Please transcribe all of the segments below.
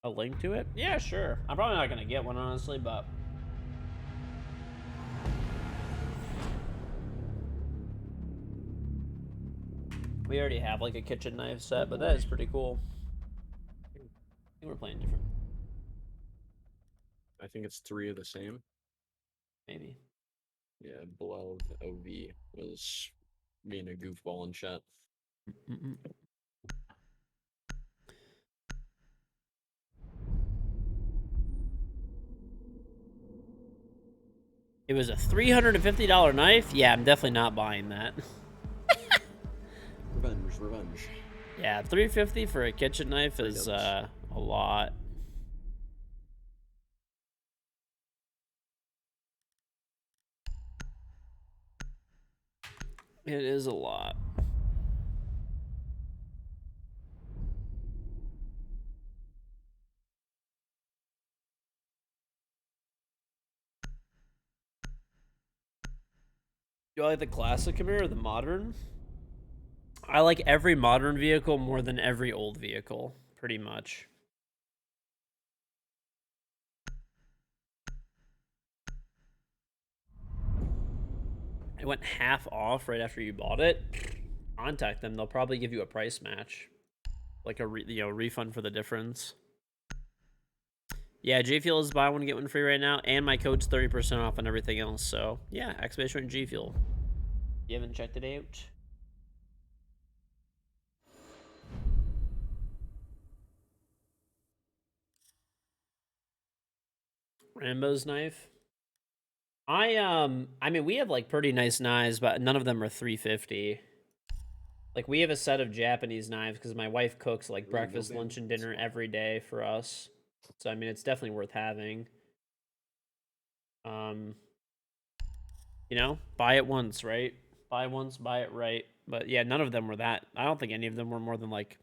A link to it? Yeah, sure. I'm probably not gonna get one, honestly, but we already have like a kitchen knife set, but that is pretty cool. I think we're playing different. I think it's 3 of the same. Maybe. Yeah, below OV was being a goofball in chat. It was a $350 knife? Yeah, I'm definitely not buying that. Revenge. Yeah, $350 for a kitchen knife is a lot. It is a lot. Do I like the classic Camaro or the modern? I like every modern vehicle more than every old vehicle, pretty much. It went half off right after you bought it. Contact them; they'll probably give you a price match, like a refund for the difference. Yeah, G Fuel is buy one get one free right now, and my code's 30% off on everything else. So yeah, exclamation G Fuel. You haven't checked it out? Rambo's knife. I mean, we have like pretty nice knives, but none of them are 350. Like we have a set of Japanese knives because my wife cooks like breakfast, lunch, and dinner every day for us. So I mean, it's definitely worth having. You know, buy it once, right? Buy once, buy it right. But yeah, none of them were that. I don't think any of them were more than like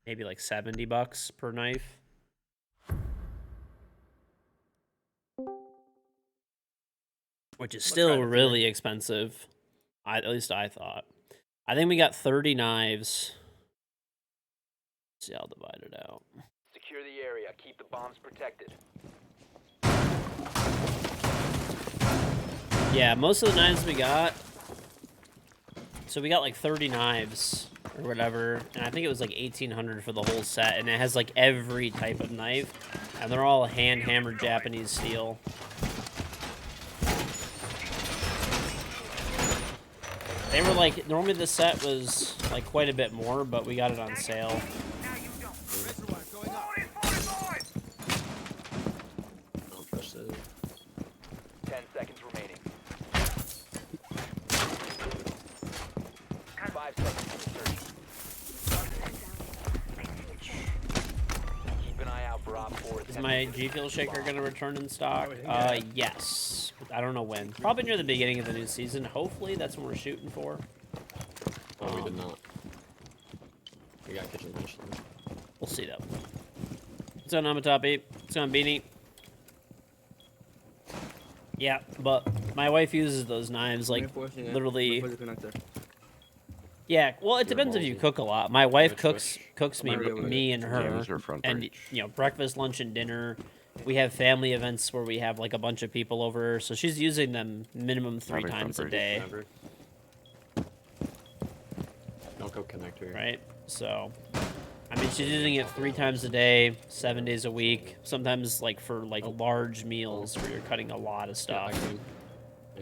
maybe like $70 per knife. Which is still really expensive. At least I thought. I think we got 30 knives. Let's see, I'll divide it out. Secure the area. Keep the bombs protected. Yeah, most of the knives we got. So we got like 30 knives or whatever, and I think it was like 1,800 for the whole set, and it has like every type of knife, and they're all hand hammered Japanese steel. They were like, normally the set was like quite a bit more, but we got it on sale. 10 seconds remaining. 5 seconds to search. Keep an eye out for Op 4. Is my G Fuel shaker gonna return in stock? Yes. I don't know when. Probably near the beginning of the new season. Hopefully, that's what we're shooting for. Oh, we did not. We got kitchen dish. We'll see though. What's on Amatapi? What's on Beanie? Yeah, but my wife uses those knives like literally. Yeah, well, it depends if you cook a lot. My wife cooks me and her, and breakfast, lunch, and dinner. We have family events where we have like a bunch of people over, so she's using them minimum 3 times a day. Don't go connector. Right? So, I mean, she's using it 3 times a day, 7 days a week. Sometimes like for like large meals where you're cutting a lot of stuff.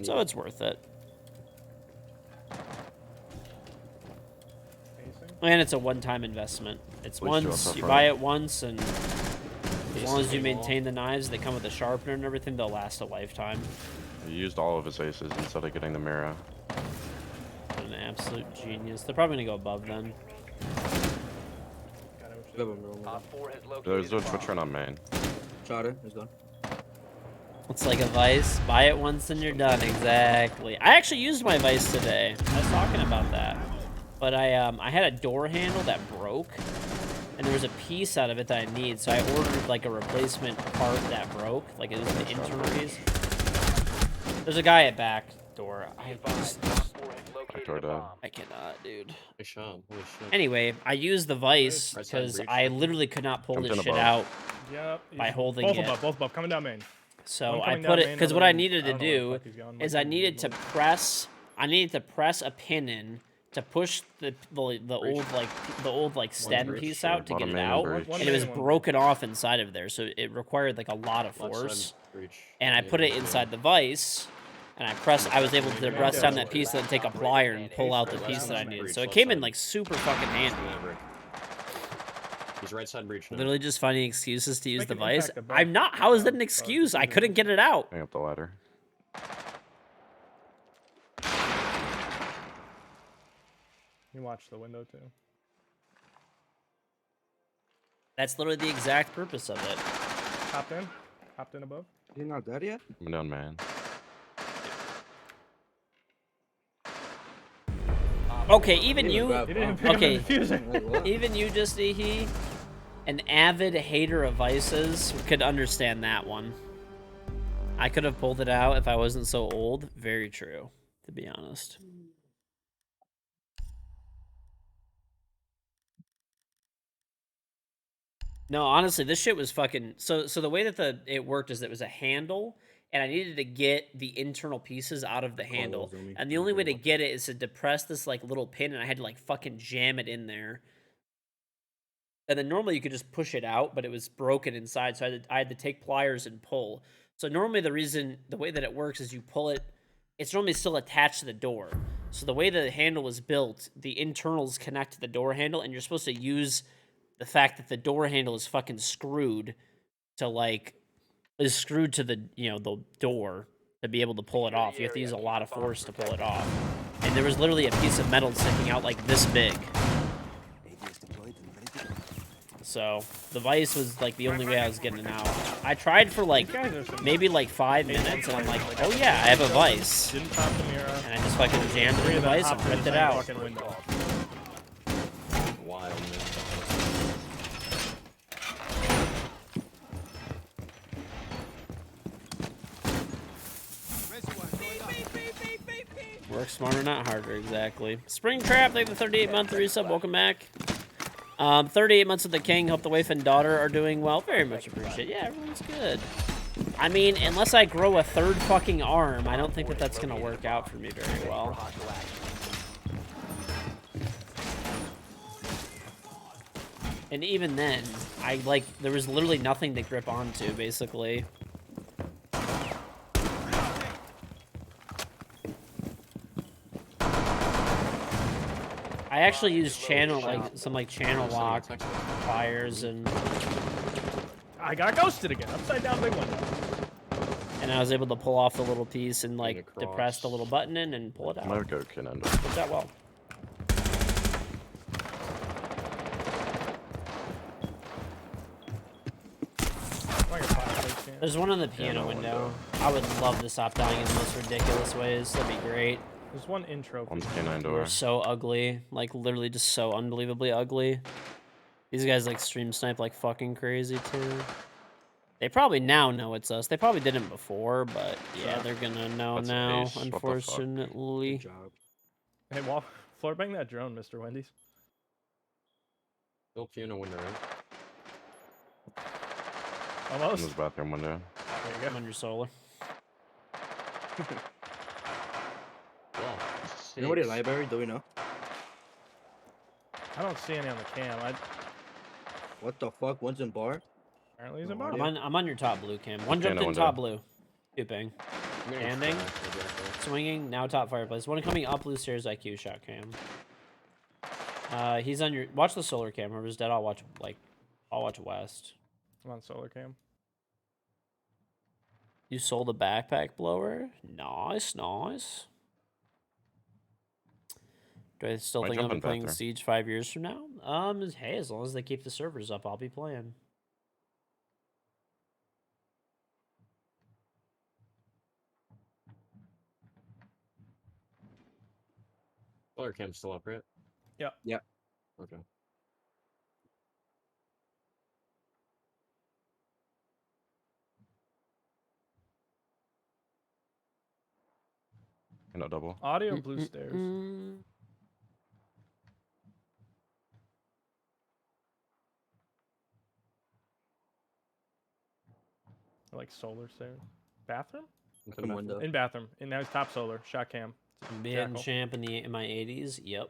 So it's worth it. And it's a one-time investment. It's once, you buy it once, and as long as you maintain the knives, they come with a sharpener and everything, they'll last a lifetime. He used all of his aces instead of getting the mirror. An absolute genius. They're probably going to go above then. There's a Twitch on main. Chalet is done. It's like a vice. Buy it once and you're done. Exactly. I actually used my vice today. I was talking about that. But I had a door handle that broke, and there was a piece out of it that I need, so I ordered like a replacement part that broke, like it was the internal piece. There's a guy at back door. I cannot, dude. Anyway, I used the vice because I literally could not pull this shit out Yep. by holding both it. above, both above, coming down main. So One I coming put down it main, because another what I one- needed to don't know where the do fuck he's going. is Might I be needed to north. press. I needed to press a pin in to push the old like stem breach, piece sure. out to Lot get of it main and out, breach. One and it was main and one broken off inside of there. So it required like a lot of Left force. side breach. And I put it inside the vise, and I pressed. I was able to press down that piece and then take a plier and pull out the piece that I needed. So it came in like super fucking handy. He's right side breach now. Literally just finding excuses to use Make the an vise. impact above. I'm not. How is that an excuse? I couldn't get it out. Hang up the ladder. You watch the window too. That's literally the exact purpose of it. Hopped in above. You're not dead yet? Coming down main. Okay, even He you. was He bad, didn't bro. pick Okay. up the diffuser. Wait, what? Even you, just an avid hater of vices, could understand that one. I could have pulled it out if I wasn't so old. Very true, to be honest. No, honestly, this shit was fucking. So the way that it worked is it was a handle, and I needed to get the internal pieces out of the handle, Zoomy. and the only way to get it is to depress this like little pin, and I had to like fucking jam it in there. And then normally you could just push it out, but it was broken inside, so I had to take pliers and pull. So normally the way that it works is you pull it, it's normally still attached to the door. So the way the handle was built, the internals connect to the door handle, and you're supposed to use the fact that the door handle is fucking screwed to is screwed to the the door to be able to pull it off. You have to use a lot of force to pull it off. And there was literally a piece of metal sticking out like this big. So the vise was like the only way I was getting it out. I tried for like maybe like 5 minutes, and I'm like, oh yeah, I have a vise. Didn't pop the mirror. And I just fucking jammed it in the vise and ripped it out. Window. Wild, man. Work smarter, not harder, exactly. Springtrap, they have the 38-month resub. Welcome back. 38 months with the king. Hope the wife and daughter are doing well. Very much appreciate. Yeah, everyone's good. I mean, unless I grow a third fucking arm, I don't think that that's gonna work out for me very well. And even then, there was literally nothing to grip onto, basically. I actually used channel lock pliers, and I got ghosted again. Upside down big window. I was able to pull off the little piece and like across. depress the little button in and pull it out. No go can end. Worked out well. There's one on the piano window. I would love to stop dying in the most ridiculous ways. That'd be great. There's one intro. One's K9 door. We're so ugly. Like, literally just so unbelievably ugly. These guys, like, stream snipe like fucking crazy, too. They probably now know it's us. They probably didn't before, but yeah, they're gonna know That's an now, ace. What the fuck? unfortunately. Good job. Hey, floor bang that drone, Mr. Wendy's. Still piano window, right? In Almost. this bathroom window. There you I'm go. on your solar. Well, You know what library? Do we know? I don't see any on the cam. What the fuck? One's in bar? Apparently he's in No bar. idea. I'm on your top blue cam. One Piano jumped in window. top blue. Tubing. I'm gonna Standing. try, exactly. Swinging, now top fireplace. One coming up blue stairs, IQ shot cam. He's on your... Watch the solar cam. Whoever's dead, I'll watch west. I'm on solar cam. You sold a backpack blower? Nice, nice. Do I still Why think I'll jump be in playing bathroom? Siege 5 years from now? Hey, as long as they keep the servers up, I'll be playing. Color cam's still up, right? Yep. Yep. Okay. No double. Audio and blue stairs. Like solar stairs. Bathroom? Open window. In bathroom. And now he's top solar. Shot cam. Being Jackal. champ in my 80s. Yep.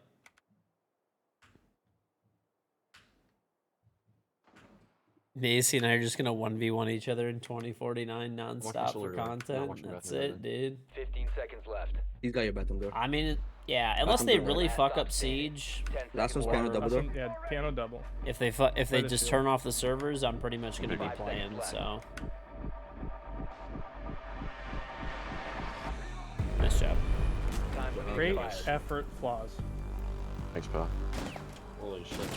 Macy and I are just gonna 1v1 each other in 2049 nonstop solar for door. Not content. watching That's bathroom it, dude. 15 seconds left. He's got your bathroom door. I mean, yeah. Unless they door. really Last fuck stop up standing. Siege, 10 Last seconds one's piano left. double door. Yeah, piano double. if they Right just as turn field. off the servers, I'm pretty much gonna be 5 seconds playing. left. So, nice job. Time to Great expired. effort flaws. Thanks, pal. Holy shit.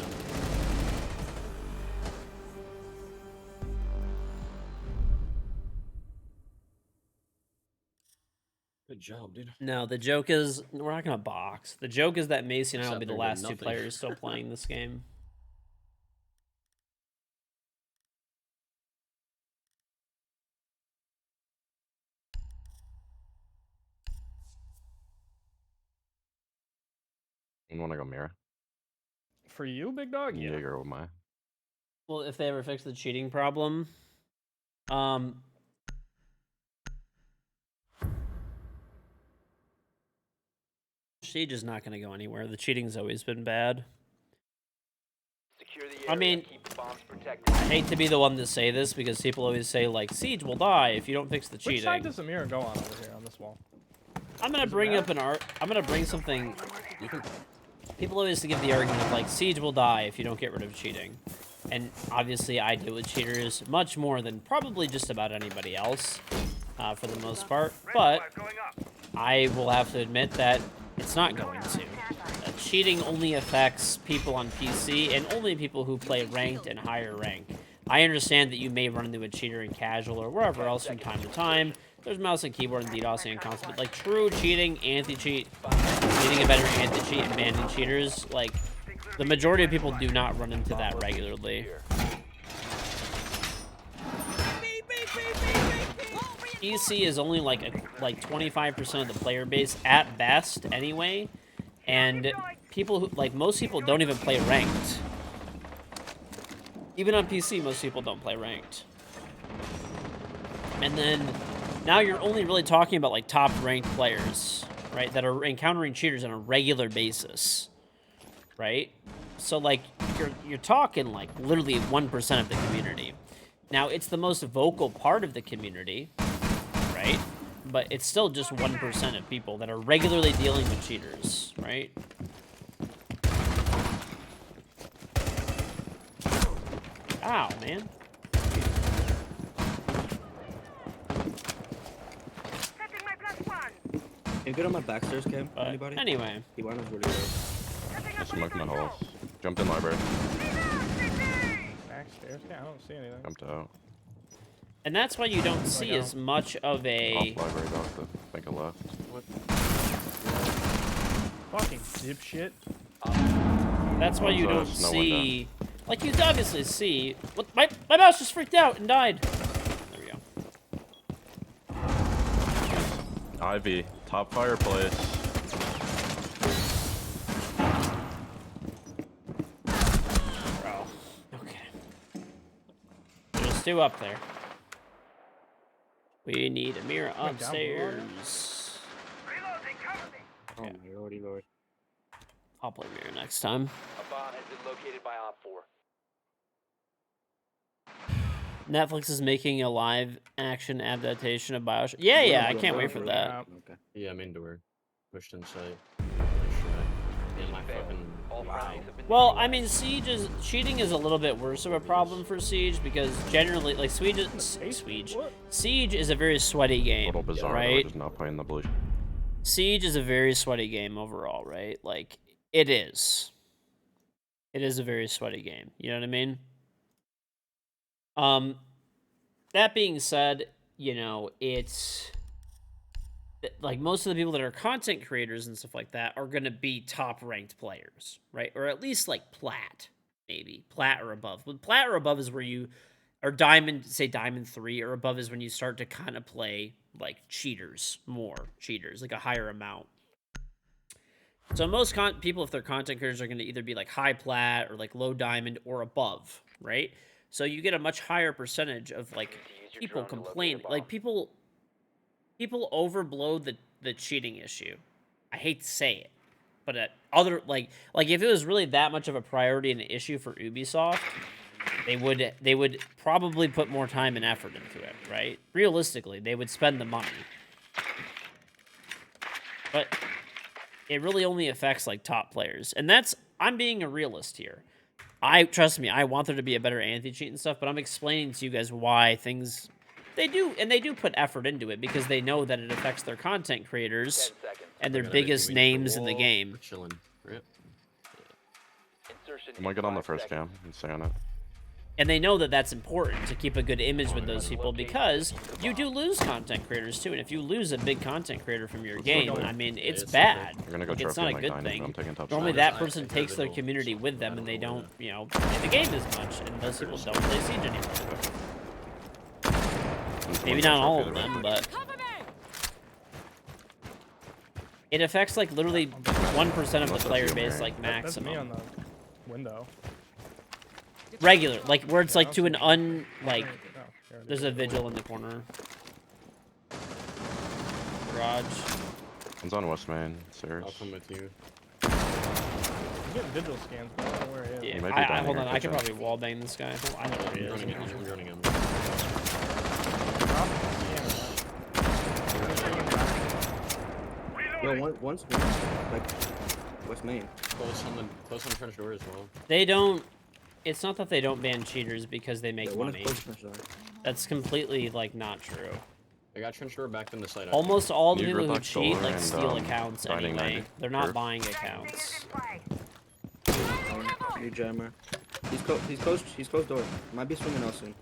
Good job, dude. No, the joke is we're not gonna box. The joke is that Macy and I will Except be the for last two nothing. players still playing this game. You want to go mirror? For you, big dog? Yeah. Jaeger or my? Well, if they ever fix the cheating problem, Siege is not going to go anywhere. The cheating's always been bad. Secure the area. I mean, Keep the bombs protected. I hate to be the one to say this because people always say like Siege will die if you don't fix the Which side cheating. does the mirror go on over here on this wall? I'm gonna Does it bring matter? up an art. I'm gonna bring something. People always give the argument of like Siege will die if you don't get rid of cheating, and obviously I deal with cheaters much more than probably just about anybody else, for the most part. But I will have to admit that it's not going to. Cheating only affects people on PC and only people who play ranked and higher rank. I understand that you may run into a cheater in casual or wherever else from time to time. There's mouse and keyboard and DDoS and console, but like true cheating, anti-cheat, needing a better anti-cheat and banning cheaters, like the majority of people do not run into that regularly. PC is only like 25% of the player base at best anyway, and people who like most people don't even play ranked. Even on PC, most people don't play ranked. And then now you're only really talking about like top ranked players, right? That are encountering cheaters on a regular basis, right? So like you're talking like literally 1% of the community. Now it's the most vocal part of the community, right? But it's still just 1% of people that are regularly dealing with cheaters, right? Ow, man. Can you get on my backstairs cam? But Anybody? anyway, Iwana's really good. Just smoking the holes. Jumped in library. Backstairs? Yeah, I don't see anything. Jumped out. and that's why you don't see go. as much of a... Off library, off the think of left. Fucking dipshit. That's why you don't There's no see... Like, you obviously see... What? My mouse just freaked out and died. There we go. Ivy, top fireplace. Bro. Okay. There's two up there. We need a mirror Wait, down below? upstairs. Oh my lordy lord. I'll play mirror next time. A bomb has been located by Op 4. Netflix is making a live action adaptation of BioShock. Yeah, I can't wait for that. Yeah. Okay. Yeah, I'm into her. Pushed in sight. Nice shot. In my fucking All wow. friendlies have been Well, I neutralized. mean, cheating is a little bit worse of a problem for Siege because generally, like, Siege is a very sweaty A game, little bizarre, though, right? just not playing the blue. Siege is a very sweaty game overall, right? Like, it is. It is a very sweaty game. You know what I mean? That being said, you know, it's like most of the people that are content creators and stuff like that are going to be top ranked players, right? Or at least like plat, maybe plat or above. But plat or above is where you or diamond, say diamond 3 or above is when you start to kind of play like more cheaters, like a higher amount. So most people, if they're content creators, are going to either be like high plat or like low diamond or above, right? So you get a much higher percentage of like Use your people drone to locate a complain, bomb. like people overblow the cheating issue. I hate to say it, but other like if it was really that much of a priority and an issue for Ubisoft, they would probably put more time and effort into it, right? Realistically, they would spend the money. But it really only affects like top players. And I'm being a realist here. Trust me, I want there to be a better anti-cheat and stuff, but I'm explaining to you guys why they do put effort into it because they know that it affects their content 10 creators seconds. and their Got everything biggest we need for names in the wall. game. We're chilling. Right? Insertion I might in get on the 5 first seconds. cam and stay on it. And they know that that's important to keep a good image with those people because you do lose content creators too. And if you lose a big content creator from your game, I mean, it's it's bad. something. We're gonna go Like, it's trophy not a in like good 90, but I'm thing. taking top Normally shot. that I person think takes their Visual, community with them I and they don't know, don't, you know, play the game as much. And those people don't play Siege anymore. Maybe not all of them, but it affects like literally 1% of the player base, like That's me on maximum. the window. Regular, like where it's Yeah, like I'll to an see. like. Oh, here it There's is. a vigil in the corner. Garage. One's on West Main, stairs. I'll come with you. I'm getting digital scans, but I don't know where he is. Yeah, might be down hold in on. your I could kitchen. probably wallbang this guy. I know where he I'm is. droning him. I'm droning him. Yo, one's like West Main. Close on the French door as well. They don't. It's not that they don't ban cheaters because they make Yeah, one money. is close to That's completely like not true. I got trench door back in the site. Almost all the New people who gridlock cheat solar like and, steal accounts dining anyway. 90. They're not Turf. buying accounts. New jammer. He's closed door. Might be swinging us in.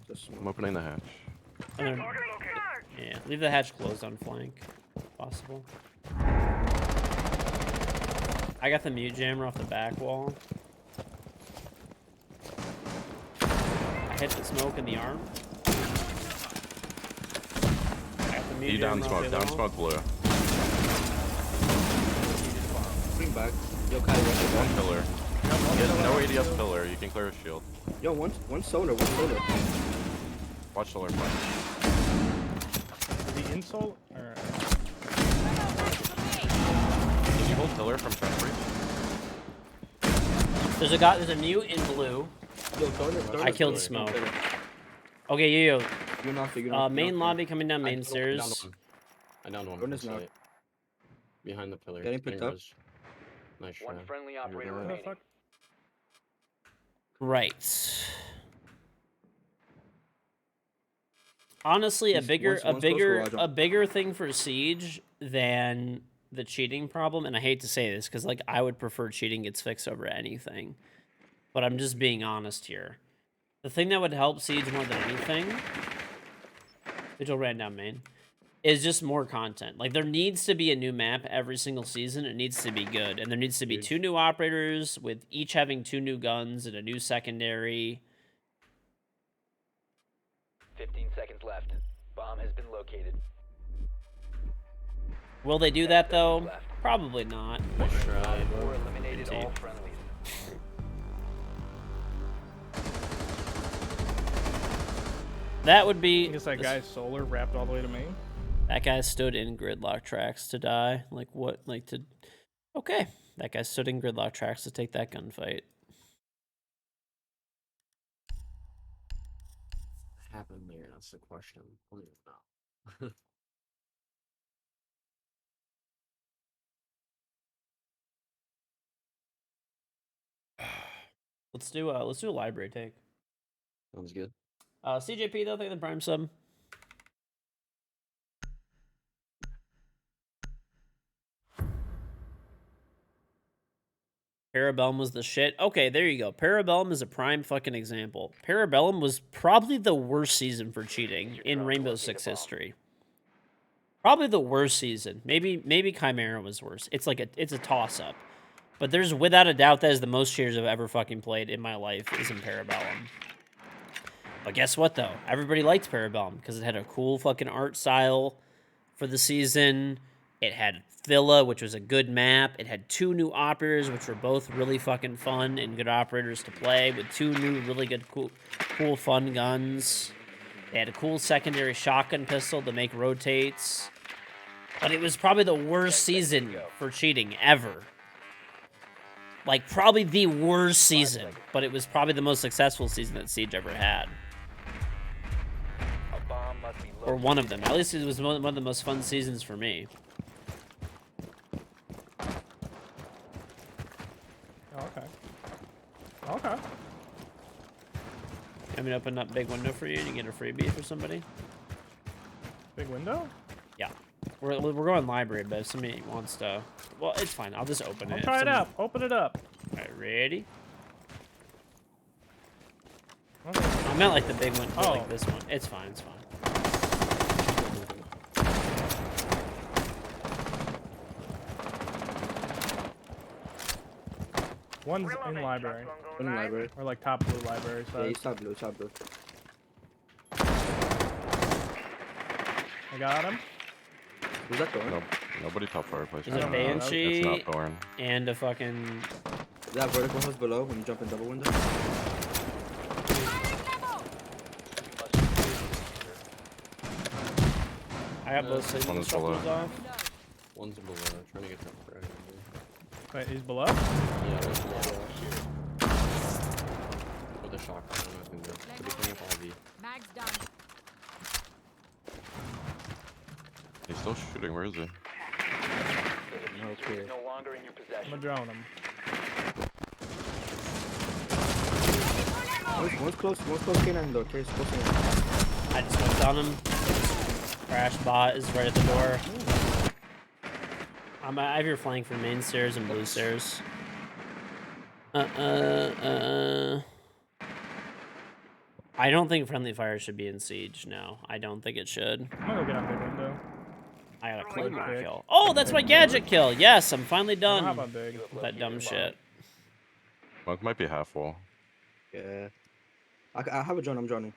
Just I'm opening the hatch. And they're- yeah, leave the hatch closed on flank, if possible. I got the mute jammer off the back wall. I hit the smoke in the arm. I got the mute You down jammer off smoke, the down wall. smoke blue. bring back. Yo, Kai, One pillar. He has no ADS pillar, you can clear his shield. Yo, one solar, one solar. Watch solar flash. Is he in soul? Or... Can you hold pillar from trench breach? There's a mute in blue. Yo, solar. I killed smoke. Okay, yo. You knocked it. You knocked it. Main lobby coming down main I stairs. downed one. Run is knocked. Behind the pillar. Getting picked up. Nice try. One friendly operator go. What the remaining. fuck? Right. Honestly, a He's- bigger one's close garage on- a bigger thing for Siege than the cheating problem, and I hate to say this because like I would prefer cheating gets fixed over anything, but I'm just being honest here. The thing that would help Siege more than anything, Vigil ran down main, is just more content. Like there needs to be a new map every single season. It needs to be good, and there needs to be 2 new operators with each having 2 new guns and a new secondary. 15 seconds left. Bomb has been located. Will they do that though? Left. Probably not. Nice try, Four bro. eliminated all Indeed. friendlies. That would I be. guess that guy's solar wrapped all the way to main. That guy stood in gridlock tracks to die. Like what? Like to. Okay, that guy stood in gridlock tracks to take that gunfight. Happened there. That's the question. I don't even know. Let's do a library take. Sounds good. CJP though, thank the prime sub. Parabellum was the shit. Okay, there you go. Parabellum is a prime fucking example. Parabellum was probably the worst season for cheating in Rainbow Six history. Probably the worst season. Maybe Chimera was worse. It's like it's a toss up. But there's without a doubt that is the most cheaters I've ever fucking played in my life is in Parabellum. But guess what though? Everybody liked Parabellum because it had a cool fucking art style for the season. It had Villa, which was a good map. It had 2 new operators, which were both really fucking fun and good operators to play, with 2 new really good, cool fun guns. They had a cool secondary shotgun pistol to make rotates. But it was probably the worst season for cheating ever. Like, probably the worst season, but it was probably the most successful season that Siege ever had. A bomb must be Or located. one of them. At least it was one of the most fun seasons for me. Okay. Okay. I'm gonna open up big window for you and you get a freebie for somebody. Big window? Yeah. We're going library, but if somebody wants to... Well, it's fine. I'll just open I'll it. try it out. Open it up. Alright, ready? Okay. I meant like the big one, Oh. like this one. It's fine, it's fine. One's in library. In the library. Or like top blue library Yeah, side. he's top blue, top blue. I got him. Who's that going? Nope. Nobody top fireplace. There's a don't know, that was- It's Banshee not Thorn. and a fucking... Is that vertical house below when you jump in double window? I got both signal One is below. instructors off. One's below. Trying to get that for everybody. Wait, he's below? Yeah, one's below. With a shotgun, I don't know if he can do it. He'll be cleaning up all the. Mag's done. He's still shooting. Where is he? The diffuser is no longer in your I'm possession. gonna drone him. One's close canine though. Case close canine. I just whipped on him. Crash bot is right at the door. I have your flank for main stairs and blue stairs. I don't think friendly fire should be in siege. No, I don't think it should. I'm gonna go get on big window. I got a claymore Big. kill. Oh, that's my gadget kill. Yes, I'm finally Hop done on big. with that dumb shit. Monk might be half wall. Yeah. I have a drone. I'm droning.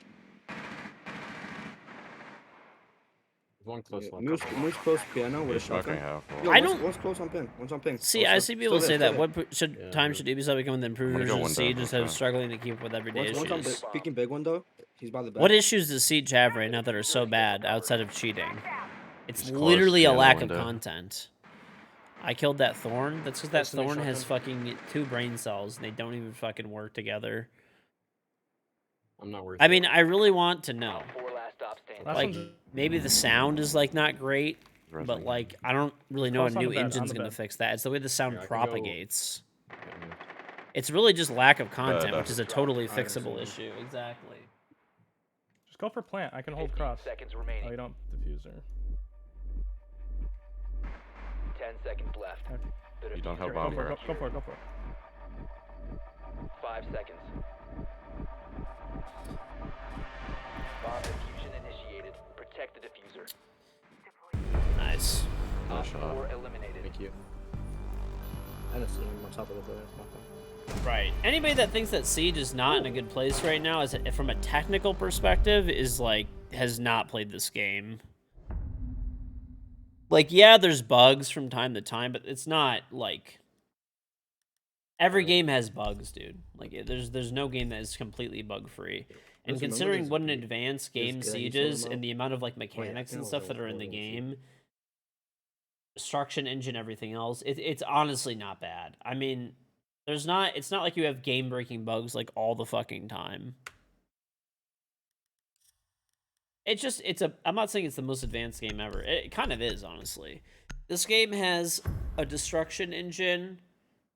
One close Yeah. one. Moose close piano with a He's smoking shotgun. half wall. Yo, I one's- don't- One's close on pin. One's on pin. See, Also, I see people still say there, that. still What should Yeah, time dude. should Ubisoft become with improvers go in window, Siege instead of okay. struggling to keep up with there. everyday One's on issues? speaking big window. He's by the back. What issues does Siege have right now that are so bad outside of cheating? It's He's close, literally a yeah, lack of window. content. I killed that Thorn. That's because that Close to me, Thorn has shotgun. fucking 2 brain cells and they don't even fucking work together. I'm not worth I it. mean, I really want to know. 4 last stop standing. Last Like, one's- maybe the sound is like not great, but Resing. like I don't really know a Close on new the bed, on engine's the gonna bed. fix that. It's the way the sound Here, I can go- propagates. Yeah, It's really just lack of content, which is a Drop. totally I fixable understand. issue. Exactly. Just go for plant. I can hold 15 cross. seconds Oh, remaining. you don't diffuser. 10 seconds left. Okay. The You don't have diffuser Go bomb is for it. rush. Go for it. Go for it. 5 seconds. Bomb diffusion initiated. Protect the diffuser. Nice. No Op shot. 4 eliminated. Thank you. And it's on top of the building. Right. Anybody that thinks that Siege is not in a good place right now, is from a technical perspective, is like has not played this game. Like, yeah, there's bugs from time to time, but it's not like every game has bugs, dude. Like, there's no game that is completely bug free. And Listen, considering remember what an this- advanced game this guy you Siege saw is him and out? the amount of like yeah, mechanics and no, stuff that are in the hold on, game, destruction engine, everything else, it's honestly not bad. I mean, it's not like you have game breaking bugs like all the fucking time. I'm not saying it's the most advanced game ever. It kind of is, honestly. This game has a destruction engine,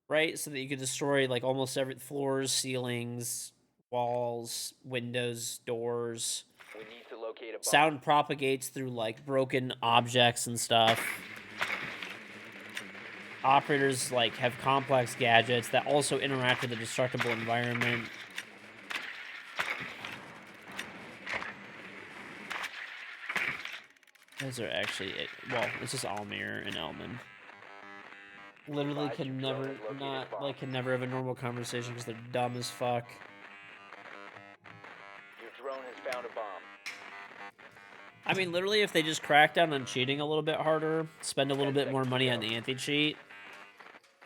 right? So that you can destroy like almost every floors, ceilings, walls, windows, doors. We need to locate a bomb. Sound propagates through like broken objects and stuff. Operators like have complex gadgets that also interact with the destructible environment. Those are actually it. Well, it's just Almir and Elman. Literally Advise can your never drone is located not bomb. like can never have a normal conversation because they're dumb as fuck. Your drone has found a bomb. I mean, literally, if they just crack down on cheating a little bit harder, spend a little bit more money on the anti-cheat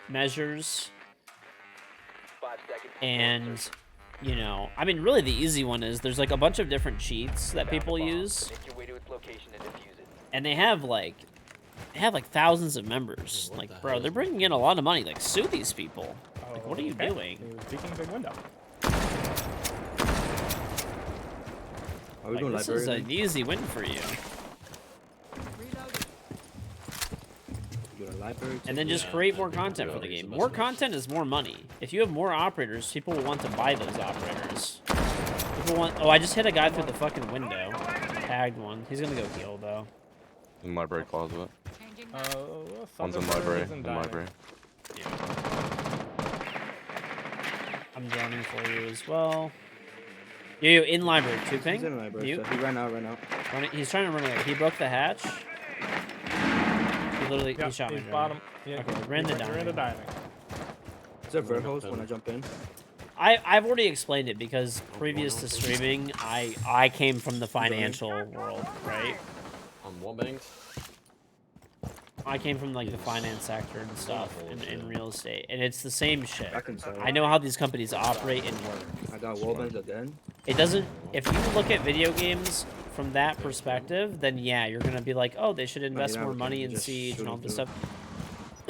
measures, 5 seconds. and, you know, I mean, really the easy one is there's like a bunch of different cheats that Found the people bomb. use, Make your way to its location and defuse it. and they have like thousands of members. What Like, the bro, hell they're is bringing in a lot of money. Like, sue these people. Like, what are you Okay. doing? He was peeking big window. Are we Like, doing this library? is an easy win for you. Go to library. And then just Yeah, create I more think content we for the gotta use game. the More best ones. content is more money. If you have more operators, people will want to buy those operators. People want. Oh, I just hit a guy through the fucking window. Tagged one. He's gonna go heal though. In library closet. Thunderbird One's in library. is In dining. library. I'm droning for you as well. You in library. Two ping. He's in the library. Mute. So he ran out. He's trying to run away. He broke the hatch. He literally Yeah, he shot me. he's bottom. Yeah, Okay, we're in the you're in the dining. dining. Is there vert hose when I jump in? I've already explained it because previous to streaming, I came from the financial world, right? On what banks? I came from like the finance sector and stuff in real estate, and it's the same shit. I can sell. I know how these companies operate and work. I got wall bangs again. It doesn't. If you look at video games from that perspective, then yeah, you're gonna be like, oh, they should invest you're more not money looking, in just Siege and shooting all this through.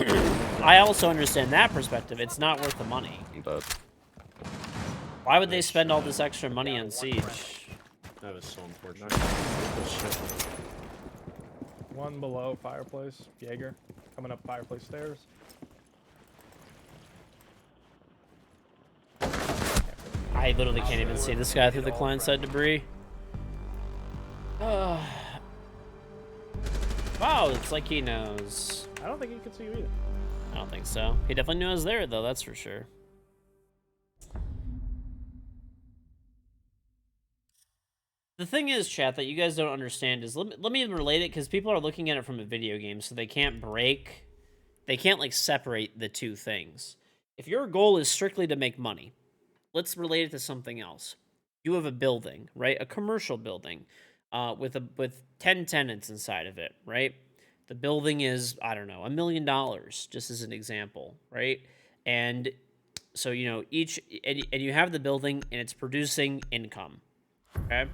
stuff. I also understand that perspective. It's not worth the money. I'm dead. Why would they spend all this extra money on Siege? That was so unfortunate. Not One below fireplace. Jaeger coming up fireplace stairs. I literally can't even see this guy through the client side debris. Wow, it's like he knows. I don't think he can see you either. I don't think so. He definitely knew I was there, though, that's for sure. The thing is, chat, that you guys don't understand is, let me relate it, because people are looking at it from a video game, so they can't like, separate the two things. If your goal is strictly to make money, let's relate it to something else. You have a building, right? A commercial building, with 10 tenants inside of it, right? The building is, I don't know, $1 million, just as an example, right? And so, you know, and you have the building and it's producing income, okay?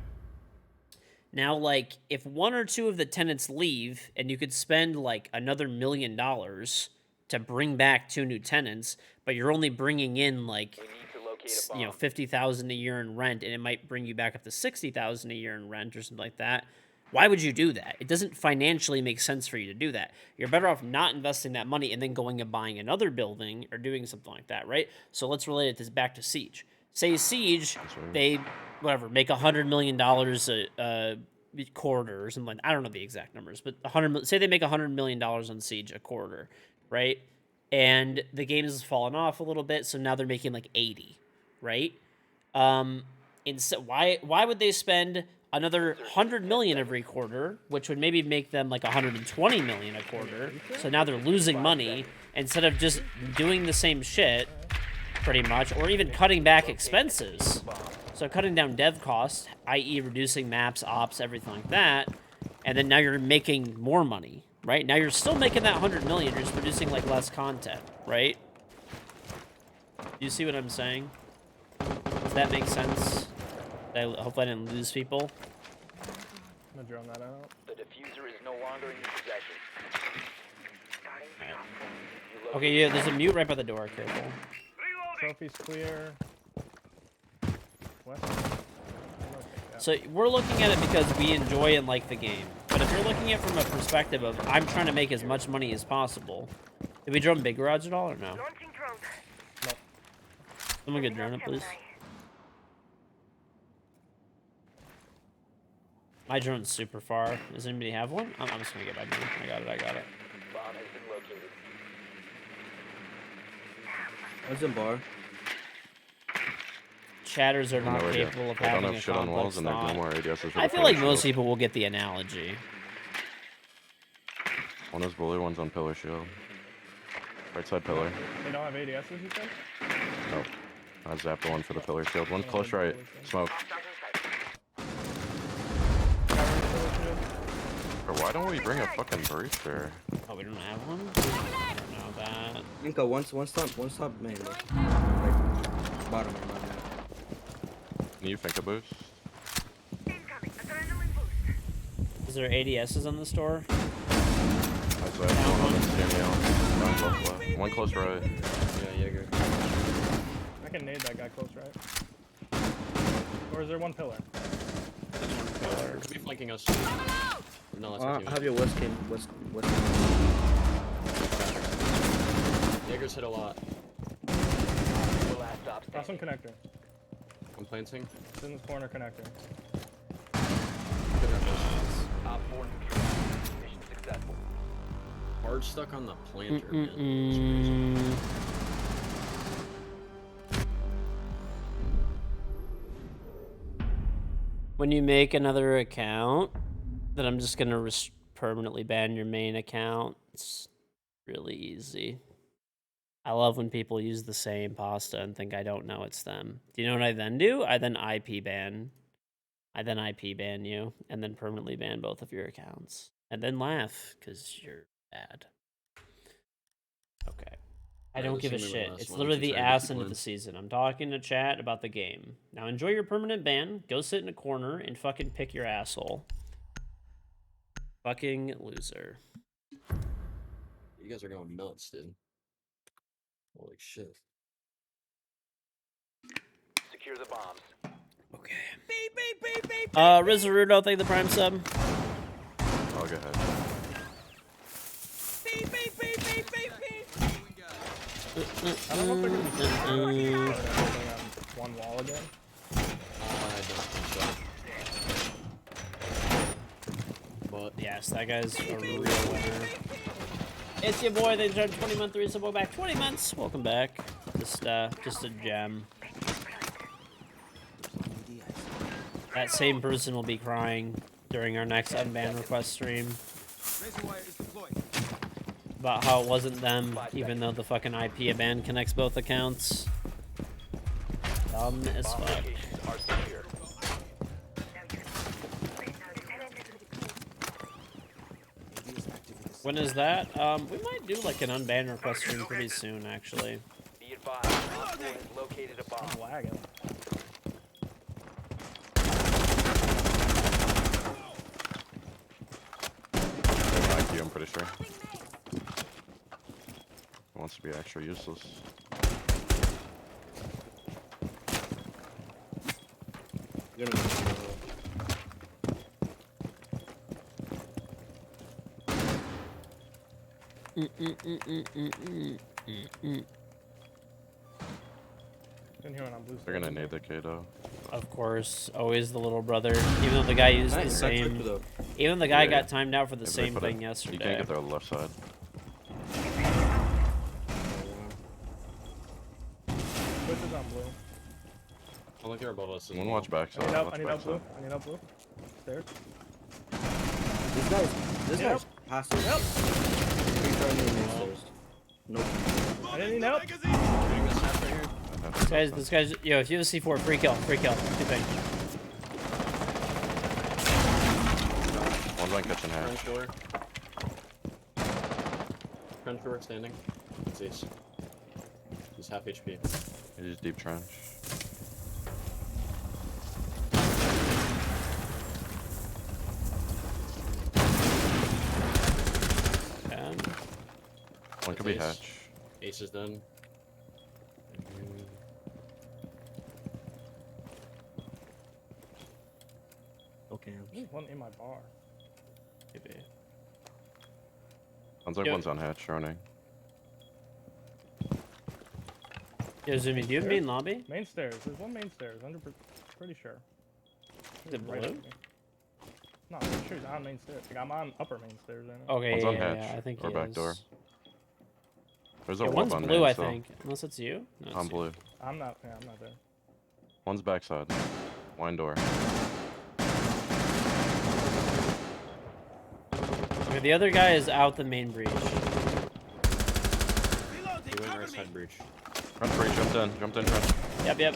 Now, like, if one or two of the tenants leave and you could spend like another $1 million to bring back 2 new tenants, but you're only bringing in like, We need to locate a bomb. you know, $50,000 a year in rent, and it might bring you back up to $60,000 a year in rent or something like that. Why would you do that? It doesn't financially make sense for you to do that. You're better off not investing that money and then going and buying another building or doing something like that, right? So let's relate it back to Siege. Say Siege, they make $100 million a quarter or something like that. I don't know the exact numbers, but say they make $100 million on Siege a quarter, right? And the game has fallen off a little bit, so now they're making like 80, right? Why would they spend another 100 million every quarter, which would maybe make them like 120 million a quarter? So now they're losing money instead of just doing the same shit, pretty much, or even cutting back expenses. So cutting down dev costs, i.e. reducing maps, ops, everything like that, and then now you're making more money, right? Now you're still making that 100 million, you're just producing like less content, right? You see what I'm saying? Does that make sense? Hopefully I didn't lose people. I'm gonna drone that out. The diffuser is no longer in your possession. You Okay, yeah, there's a mute right by the door, careful. Trophy's clear. West. So we're looking at it because we enjoy and like the game. But if you're looking at it from a perspective of, I'm trying to make as much money as possible. Did we drone Big Garage at all, or no? Someone get drone it, please. My drone's super far. Does anybody have one? I'm just gonna get my drone. I got it. bomb has been located. What's in bar? Chatters are not No idea. capable of They don't having have a shit on walls complex and they have no thought. more ADSs for I the feel like pillar most shield. people will get the analogy. One is bully, one's on pillar shield. Right side pillar. They don't have ADSs, you said? Nope. I zapped the one for the pillar shield. One's close right. Smoke. Got rid of the pillar shield. why don't we bring a fucking breacher? Oh, we don't have one? I don't know that. Inca, one stop main. Like, bottom main, bottom main. Can you think a boost? Is there ADSs on the store? That's right. One close left. One close right. Yeah, Jaeger. I can nade that guy close, right? Or is there one pillar? There's one pillar. Could be flanking us. No, that's our team. Have your west came. West. Jaeger's hit a lot. The last stop Cross some standing. connector. I'm planting. It's in this corner connector. Op 4 neutralized. Mission successful. Hard stuck on the planter, man. It's crazy. When you make another account, then I'm just gonna permanently ban your main account. It's really easy. I love when people use the same pasta and think I don't know it's them. Do you know what I then do? I then IP ban. I then IP ban you, and then permanently ban both of your accounts. And then laugh, because you're bad. Okay. I don't give a shit. It's literally the ass end of the season. I'm talking to chat about the game. Now enjoy your permanent ban. Go sit in a corner and fucking pick your asshole. Fucking loser. You guys are going nuts, dude. Holy shit. Secure the bombs. Okay. Rizzarudo, thank the prime sub. I'll go ahead. I don't know if they're gonna be on one wall again. I don't think so. But Yes, that guy's a real winner. It's your boy. They turned 20-month resub back. 20 months. Welcome back. Just a gem. That same person will be crying during our next unban request stream about how it wasn't them, even though the fucking IP ban connects both accounts. Dumb as Bomb fuck. locations are secure. When is that? We might do like an unban request stream pretty soon, actually. Be advised, Op 4 has located a bomb. I'm lagging. IQ, I'm pretty sure. He wants to be extra useless. You're gonna Didn't hear when I'm blue. They're gonna nade the Kato. Of course, always the little brother. Even though the guy used the same. Even the guy Yeah. got timed out for the If they same put thing it- yesterday. You can't get there on the left side. Switch is on blue. I think they're above us. One watch back I side. need help, Watch I need back help blue. side. I need help blue. Stairs. This guy's passive. Yep. Nope. I didn't need help. Shooting this half right here. This guy's, yo, if you have a C4, free kill, good thing. One's on kitchen hatch. French door. French door standing. It's ace. He's half HP. He's deep trench. And One could be hatch. Ace is done. Okay. There's one in my bar. maybe. Sounds like Yo. one's on hatch running. Yo, Zumi, do you have main lobby? Main stairs. There's one main stairs. Pretty sure. Is it Right blue? at me. No, I'm pretty sure he's on main stairs. Like I'm on upper main stairs right now. Okay, One's yeah, on yeah, hatch I think or he back is. door. There's a Yeah, wub one's on blue, main I still. think. Unless it's you. No, it's I'm you. blue. I'm not there. One's backside. Wine door. Okay, the other guy is out the main breach. He went right side breach. Front breach, jumped in front. Yep.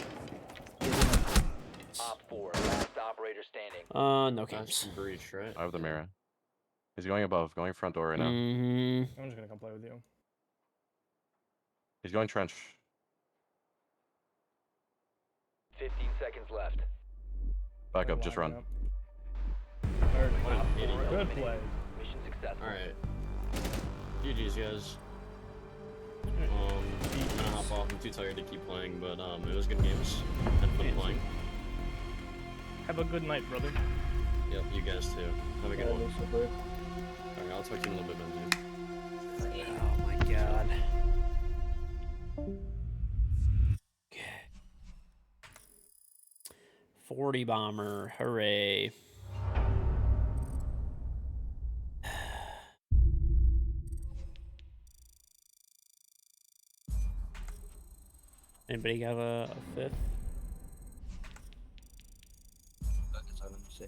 Op 4, last operator standing. No That's games. breach, right? I have the mirror. He's going above, going front door right now. Mm-hmm. I'm just gonna come play with you. He's going trench. 15 seconds left. Back They're up, just lining run. up. Third. What an idiot. Good Eliminated. play. Mission successful. Alright. GG's, guys. I'm gonna hop off. I'm too tired to keep playing, but it was good games. Had fun playing. Have a good night, brother. Yep, you guys too. Have a good one. Super. Alright, I'll talk to you in a little bit, Benji. Oh my god. Okay. 40 bomber, hooray. Anybody got a fifth? That's all I'm gonna say.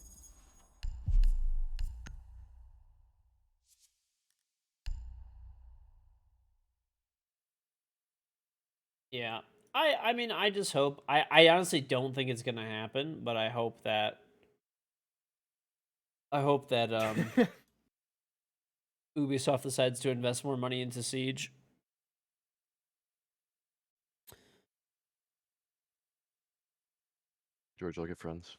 Yeah. I mean, I just hope. I honestly don't think it's gonna happen, but I hope that. Ubisoft decides to invest more money into Siege. George, I'll get friends.